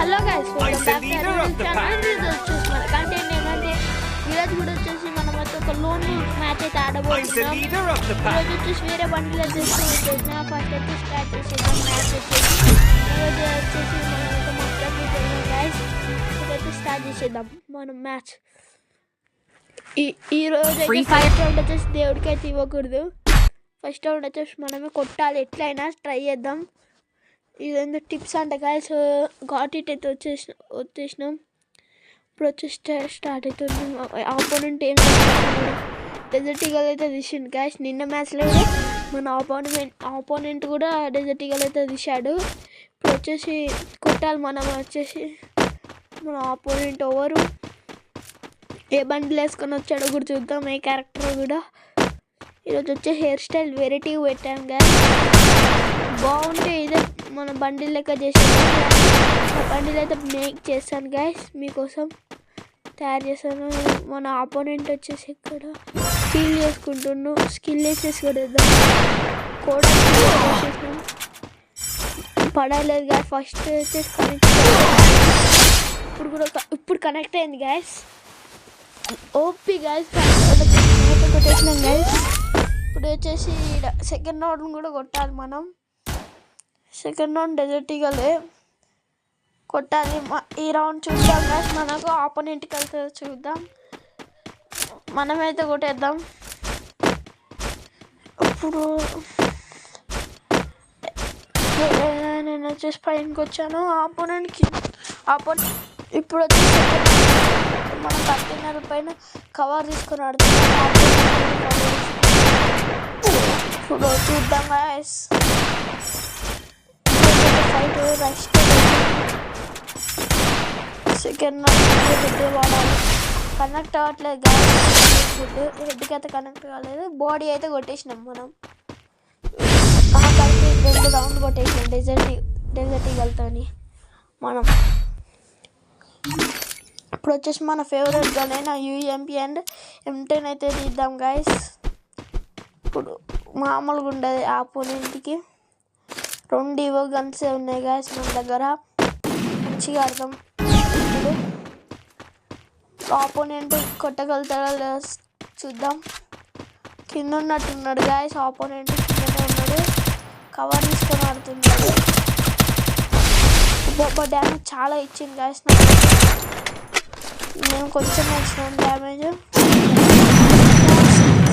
Hello guys, welcome back to our channel. మన content ఏంటంటే ఈరోజు కూడా వచ్చేసి మనం అయితే ఒక లోన్ మ్యాచ్ అయితే ఆడబోతున్నాం. ఈరోజు వచ్చేసి వేరే బండిలో చేస్తున్నా. ఫస్ట్ అయితే స్టార్ట్ చేసేద్దాం మ్యాచ్ వచ్చేసి. ఈరోజు వచ్చేసి మనం అయితే మొత్తం గైస్ ఇదైతే స్టార్ట్ చేసేద్దాం మనం మ్యాచ్. ఈరోజు అయితే ఫస్ట్ రౌండ్ వచ్చేసి దేవుడికి అయితే ఇవ్వకూడదు. ఫస్ట్ రౌండ్ వచ్చేసి మనమే కొట్టాలి, ఎట్లయినా ట్రై చేద్దాం. ఇదేందో టిప్స్ అంట గాయస్. ఘాట్ ఇట్ అయితే వచ్చేసినాం. ఇప్పుడు వచ్చేసి స్టార్ట్ అవుతుంది. ఆపోనెంట్ ఏం డెజర్ట్ ఈగల్ అయితే తీసిండు గాయస్. నిన్న మ్యాచ్లో కూడా మన ఆపోనెంట్ కూడా డెజర్ట్ ఈగల్ అయితే తీశాడు. ఇప్పుడు వచ్చేసి కొట్టాలి మనం. వచ్చేసి మన ఆపోనెంట్ ఎవరు ఏ బండిలు వేసుకొని వచ్చాడో కూడా చూద్దాం. ఏ క్యారెక్టర్ కూడా. ఈరోజు వచ్చే హెయిర్ స్టైల్ వెరైటీ పెట్టాం గాయస్. బాగుంటే ఇదే మన బండిల్ లెక్క చేసాను. బండిల్ అయితే మేక్ చేస్తాను గైస్, మీకోసం తయారు చేస్తాను. మన ఆపోనెంట్ వచ్చేసి ఇక్కడ స్కిల్ చేసుకుంటున్నాను. స్కిల్ వేసేసి కూడా కూడా వేసేసినాం. పడలేదు గాయస్. ఫస్ట్ వచ్చేసి కనెక్ట్ ఇప్పుడు కనెక్ట్ అయింది గాయస్. ఓపీ గాయస్ కొట్టేసినాం గాయస్. ఇప్పుడు వచ్చేసి సెకండ్ రౌండ్ కూడా కొట్టాలి మనం. సెకండ్ రౌండ్ డెజర్ట్ ఈగలే కొట్టాలి. ఈ రౌండ్ చూద్దాం గాయస్. మనకు ఆపోనెంట్కి వెళ్తే చూద్దాం. మనమైతే కొట్టేద్దాం. ఇప్పుడు నేను వచ్చేసి పైనకి వచ్చాను. ఆపోనెంట్కి ఇప్పుడు వచ్చేసి మనం కంటైనర్ పైన కవర్ తీసుకొని ఆడుతున్నాం. ఇప్పుడు చూద్దాం గాయస్. సెకండ్ వాడాలి. కనెక్ట్ అవ్వట్లేదు గాయస్. హెడ్కి అయితే కనెక్ట్ కాలేదు. బాడీ అయితే కొట్టేసినాం మనం. కలిపి 2 రౌండ్ కొట్టేసినాం డెజర్ట్ ఈగల్తో మనం. ఇప్పుడు వచ్చేసి మన ఫేవరెట్ గన్ అయిన UMP అండ్ M10 అయితే తీద్దాం గాయస్. ఇప్పుడు మామూలుగా ఉండదు. ఆపోనెంట్కి 2 ఇవో గన్స్ ఉన్నాయి గాయస్ మన దగ్గర. మంచిగా ఆడతాం. ఇప్పుడు ఆపోనెంట్ కొట్టగలుగుతాడా చూద్దాం. కింద ఉన్నట్టున్నాడు గాయస్. ఆపోనెంట్ కిందనే ఉన్నాడు. కవర్ తీసుకొని ఆడుతున్నాడు. డ్యామేజ్ చాలా ఇచ్చింది గాయస్. నేను కొంచెం ఇచ్చినాను డ్యామేజ్.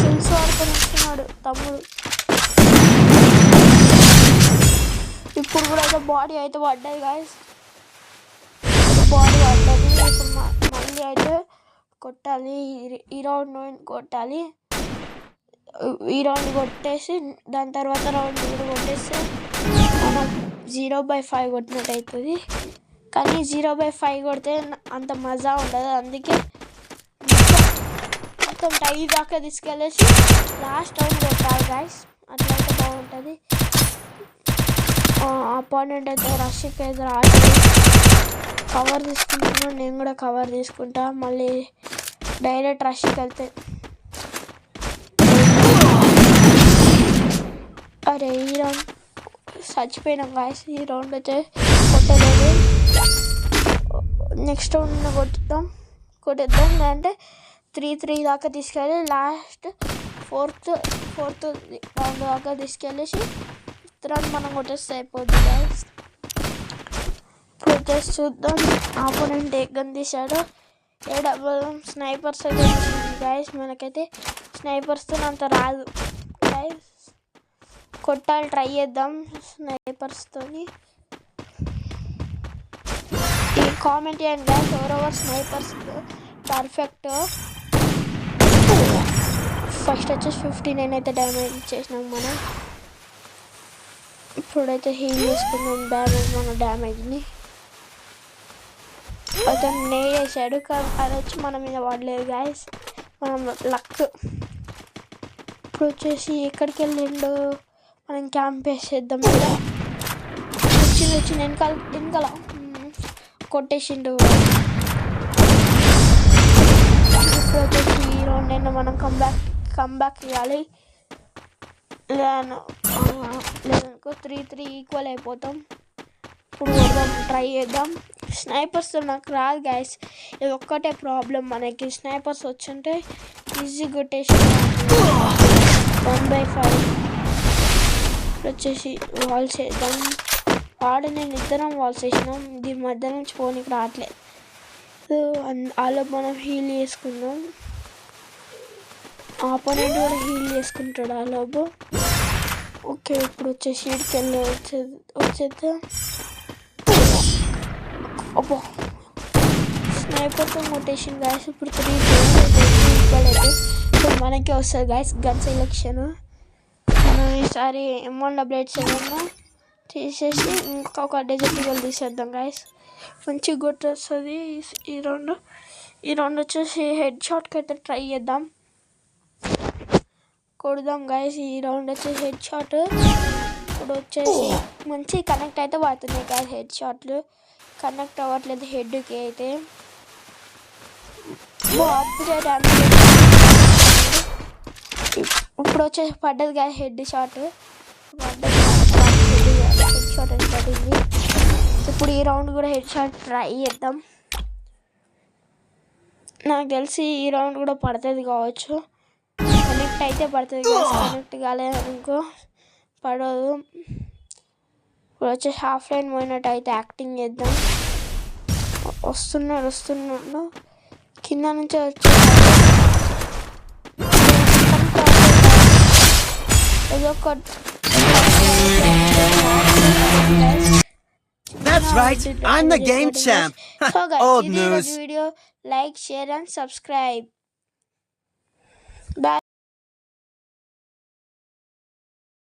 కిల్స్ ఆడుకొని ఇస్తున్నాడు తమ్ముడు. ఇప్పుడు కూడా అయితే బాడీ అయితే పడ్డది గాయస్. బాడీ పడ్డది. ఇప్పుడు మళ్ళీ అయితే కొట్టాలి. ఈ రౌండ్ కొట్టాలి. ఈ రౌండ్ కొట్టేసి దాని తర్వాత రౌండ్ కూడా కొట్టేస్తే మనం 0/5 కొట్టినట్టు అవుతుంది. కానీ 0/5 కొడితే అంత మజా ఉండదు. అందుకే మొత్తం టై దాకా తీసుకెళ్ళేసి లాస్ట్ రౌండ్ కొట్టాలి గాయస్. అట్లయితే బాగుంటుంది. అపోనెంట్ అయితే రష్కి అయితే రాలేదు. కవర్ తీసుకుంటున్నాను. నేను కూడా కవర్ తీసుకుంటా. మళ్ళీ డైరెక్ట్ రష్కి వెళ్తే అరే ఈ రౌండ్ చచ్చిపోయినాం గాయస్. ఈ రౌండ్ అయితే కొట్టలేదు. నెక్స్ట్ రౌండ్ కొట్టేద్దాం. అంటే 3-3 దాకా తీసుకెళ్ళి లాస్ట్ ఫోర్త్ రౌండ్ దాకా తీసుకెళ్ళేసి రౌండ్ మనం కొట్టేస్తే అయిపోద్ది గాయస్. ఇప్పుడు వచ్చేసి చూద్దాం ఆపోనెంట్ ఏ గన్ తీశాడో. స్నైపర్స్ అయితే తీసింది గాయస్. మనకైతే స్నైపర్స్తో అంత రాదు గాయస్. కొట్టాలి, ట్రై చేద్దాం స్నైపర్స్తో. ఈ కామెంట్ చేయండి గాయస్, ఎవరెవరు స్నైపర్స్ పర్ఫెక్ట్. ఫస్ట్ వచ్చేసి 59 అయితే డ్యామేజ్ ఇచ్చేసినాం మనం. ఇప్పుడైతే హీల్ చేసుకున్నాం మన డ్యామేజ్ని. అతను నేడ్ వేసాడు కానీ అది వచ్చి మన మీద పడలేదు గాయస్. మనం లక్. ఇప్పుడు వచ్చేసి ఎక్కడికి వెళ్ళిండు. మనం క్యాంప్ వేసేద్దాం. వచ్చి వెనకాల కొట్టేసిండు. ఇప్పుడు వచ్చేసి ఈ రౌండ్ అయినా మనం కంబ్యాక్ ఇవ్వాలి. లేదనుకో 3-3 ఈక్వల్ అయిపోతాం. ఇప్పుడు ట్రై చేద్దాం. స్నైపర్స్తో నాకు రాదు గైస్, ఇది ఒక్కటే ప్రాబ్లం. మనకి స్నైపర్స్ వచ్చుంటే ఈజీ కొట్టేసి 1/5 వచ్చేసి వాల్స్ వేద్దాం. వాడు నేను ఇద్దరం వాల్స్ వేసినాం, దీని మధ్య నుంచి పోనీకి రావట్లేదు. అలా మనం హీల్ చేసుకుందాం. ఆపోనెంట్ కూడా హీల్ చేసుకుంటాడు ఆ లోపు. ఓకే, ఇప్పుడు వచ్చేసి ఇక్కడికి వెళ్ళి వచ్చేద్దాం. అబ్బో, స్నైపర్తో కొట్టేసింది గాయస్. ఇప్పుడు 3 ఇవ్వలేదు, ఇప్పుడు మనకే వస్తుంది గాయస్ గన్ సెలెక్షన్. మనం ఈసారి M188 తీసేసి ఇంకొక డెజర్ట్ ఈగల్ తీసేద్దాం గాయస్. మంచి గుర్తు వస్తుంది ఈ రౌండ్ వచ్చేసి హెడ్ షాట్కి అయితే ట్రై చేద్దాం, కొడదాం గాయస్. ఈ రౌండ్ వచ్చేసి హెడ్ షాట్ ఇప్పుడు వచ్చేసి మంచి కనెక్ట్ అయితే పడుతున్నాయి గాయస్. హెడ్ షాట్లు కనెక్ట్ అవ్వట్లేదు హెడ్కి అయితే. ఇప్పుడు వచ్చేసి పడ్డది guys head shot, head shot అని పడింది. ఇప్పుడు ఈ రౌండ్ కూడా హెడ్ షాట్ ట్రై చేద్దాం. నాకు తెలిసి ఈ రౌండ్ కూడా పడుతుంది కావచ్చు. కనెక్ట్ అయితే పడుతుంది గాయస్, కనెక్ట్ కాలేదనుకో పడదు. ఇప్పుడు వచ్చేసి హాఫ్ లైన్ పోయినట్టు అయితే యాక్టింగ్ చేద్దాం. వస్తున్నాడు కింద నుంచి వచ్చి ఏదో ఒక That's right, I'm the game champ. So guys, Old ఇది news. video, like, share and subscribe. Bye.